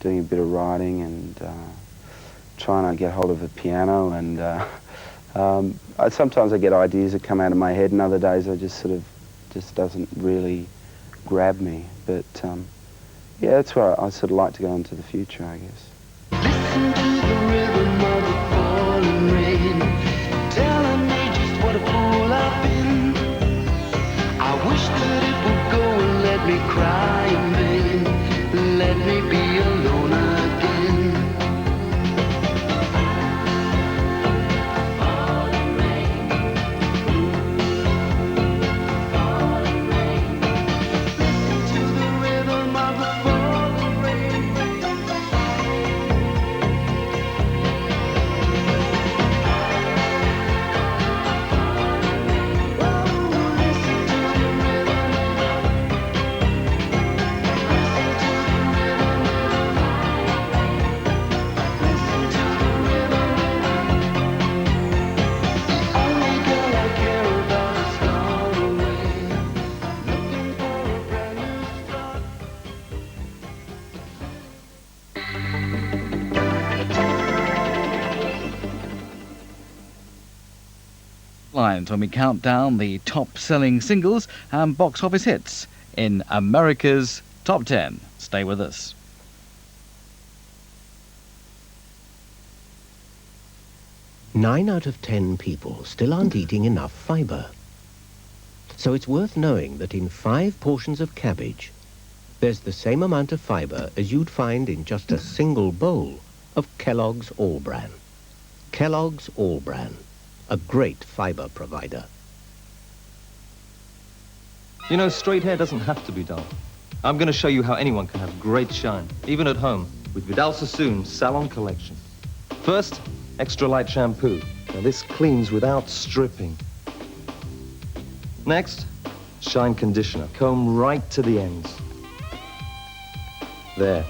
doing a bit of writing and trying to get hold of a piano, and sometimes I get ideas that come out of my head, and other days I just sort of doesn't really grab me. But yeah, that's where I sort of like to go into the future, I guess. Listen to the rhythm of the falling rain, telling me just what a fool I've been. I wish that it would go and let me cry in vain, let me be alone again. Falling rain, falling rain. Listen to the rhythm of the falling rain. Lines when we count down the top-selling singles and box office hits in America's Top 10. Stay with us. Nine out of 10 people still aren't eating enough fibre. So it's worth knowing that in 5 portions of cabbage, there's the same amount of fibre as you'd find in just a single bowl of Kellogg's All-Bran. Kellogg's All-Bran, a great fibre provider. You know, straight hair doesn't have to be dull. I'm going to show you how anyone can have great shine, even at home, with Vidal Sassoon's Salon Collection. First, extra light shampoo. Now this cleans without stripping. Next, shine conditioner. Comb right to the ends. There.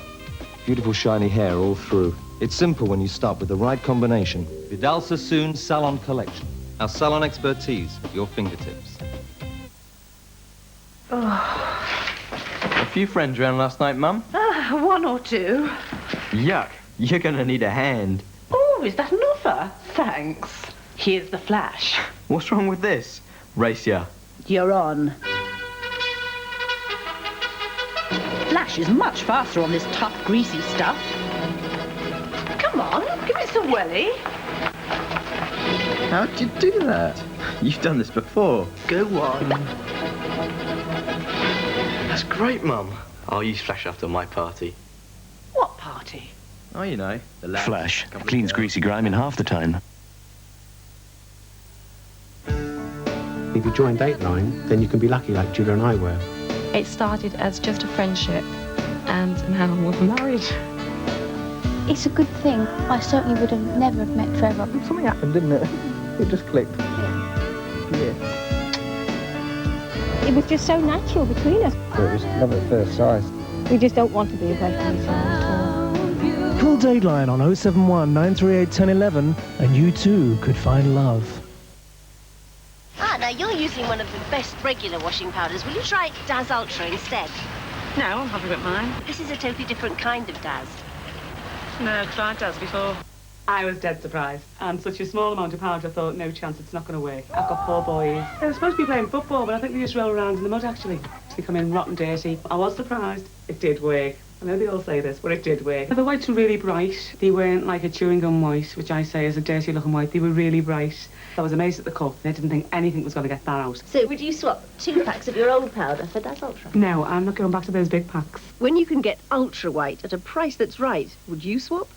Beautiful shiny hair all through. It's simple when you start with the right combination. Vidal Sassoon Salon Collection. Our salon expertise at your fingertips. A few friends round last night, Mum. One or two. Yuck. You're gonna need a hand. Oh, is that an offer? Thanks. Here's the flash. What's wrong with this? Race ya. You're on. Flash is much faster on this tough, greasy stuff. Come on, give it some welly. How'd you do that? You've done this before. Go on. That's great, Mum. I'll use Flash after my party. What party? Oh, you know, the lads. Flash cleans greasy grime in half the time. If you join Dateline, then you can be lucky like Julia and I were. It started as just a friendship, and now we're married. It's a good thing. I certainly would have never met Trevor. Something happened, didn't it? It just clicked. Yeah. It was just so natural between us. It was love at first sight. We just don't want to be away from each other at all. Call Dateline on 071 938 1011 and you too could find love. Ah, now you're using one of the best regular washing powders. Will you try Daz Ultra instead? No, I'm happy with mine. This is a totally different kind of Daz. No, tried Daz before. I was dead surprised. And such a small amount of powder, I thought, no chance, it's not going to work. I've got 4 boys. They were supposed to be playing football, but I think they just roll around in the mud, actually. They come in rotten dirty. I was surprised. It did work. I know they all say this, but it did work. The whites were really bright. They weren't like a chewing gum white, which I say is a dirty looking white. They were really bright. I was amazed at the cup. I didn't think anything was going to get that out. So would you swap 2 packs of your old powder for Daz Ultra? No, I'm not going back to those big packs. When you can get Ultra White at a price that's right, would you swap?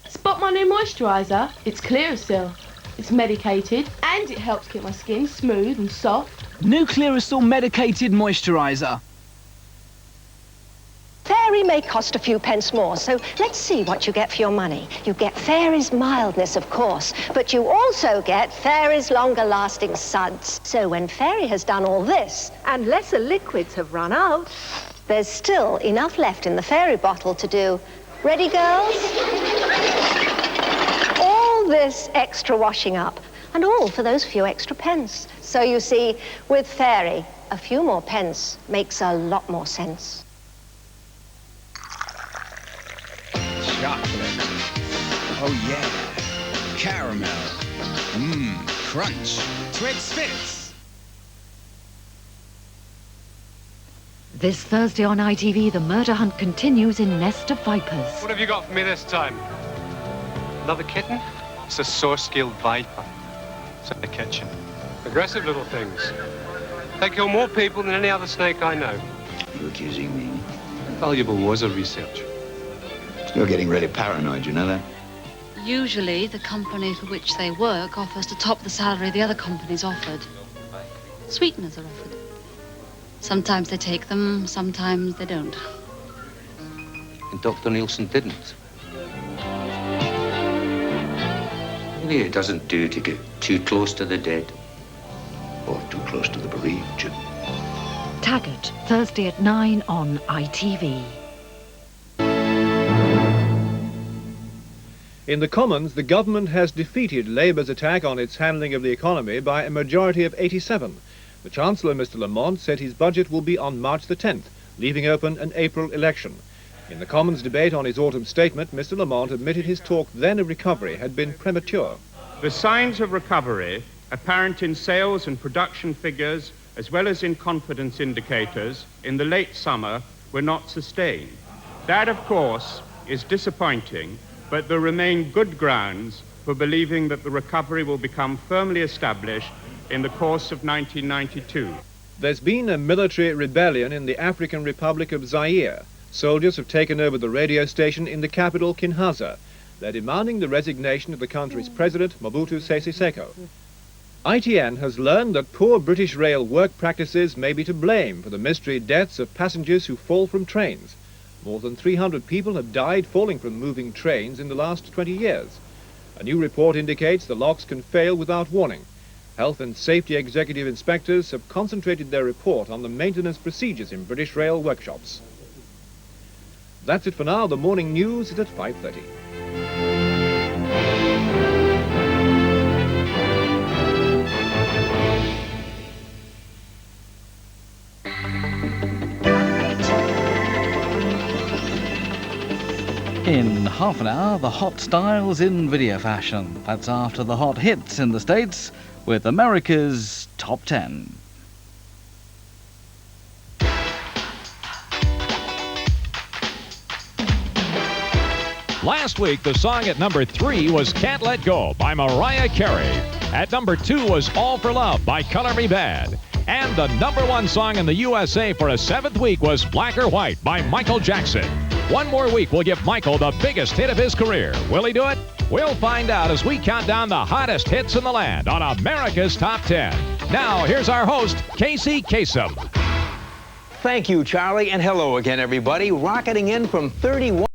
Spot my new moisturiser. It's Clearasil. It's medicated and it helps keep my skin smooth and soft. New Clearasil medicated moisturiser. Fairy may cost a few pence more, so let's see what you get for your money. You get Fairy's mildness, of course, but you also get Fairy's longer-lasting suds. So when Fairy has done all this, and lesser liquids have run out, there's still enough left in the Fairy bottle to do... Ready, girls? All this extra washing up, and all for those few extra pence. So you see, with Fairy, a few more pence makes a lot more sense. chocolate. Oh yeah, caramel. Mmm, crunch. Twix Fits. This Thursday on ITV, the murder hunt continues in Nest of Vipers. What have you got for me this time? Another kitten? It's a sore-skilled viper. It's in the kitchen. Aggressive little things. They kill more people than any other snake I know. You're accusing me? Valuable was a research. Still getting really paranoid, you know that? Usually, the company for which they work offers to top the salary the other company's offered. Sweeteners are offered. Sometimes they take them, sometimes they don't. And Dr. Nielsen didn't. Maybe it doesn't do to get too close to the dead. Or too close to the bereaved, Jim. Taggart, Thursday at 9 on ITV. In the Commons, the government has defeated Labour's attack on its handling of the economy by a majority of 87. The Chancellor, Mr Lamont, said his budget will be on March the 10th, leaving open an April election. In the Commons debate on his autumn statement, Mr Lamont admitted his talk then of recovery had been premature. The signs of recovery, apparent in sales and production figures, as well as in confidence indicators, in the late summer were not sustained. That, of course, is disappointing, but there remain good grounds for believing that the recovery will become firmly established in the course of 1992. There's been a military rebellion in the African Republic of Zaire. Soldiers have taken over the radio station in the capital, Kinshasa. They're demanding the resignation of the country's president, Mobutu Sese Seko. ITN has learned that poor British rail work practices may be to blame for the mystery deaths of passengers who fall from trains. More than 300 people have died falling from moving trains in the last 20 years. A new report indicates the locks can fail without warning. Health and Safety Executive Inspectors have concentrated their report on the maintenance procedures in British rail workshops. That's it for now. The morning news is at 5:30. In half an hour, the hot styles in video fashion. That's after the hot hits in the States with America's Top 10. Last week, the song at number 3 was Can't Let Go by Mariah Carey. At number 2 was All for Love by Color Me Bad. And the number 1 song in the USA for a 7th week was Black or White by Michael Jackson. One more week will give Michael the biggest hit of his career. Will he do it? We'll find out as we count down the hottest hits in the land on America's Top 10. Now, here's our host, Casey Kasem. Thank you, Charlie, and hello again, everybody. Rocketing in from 31...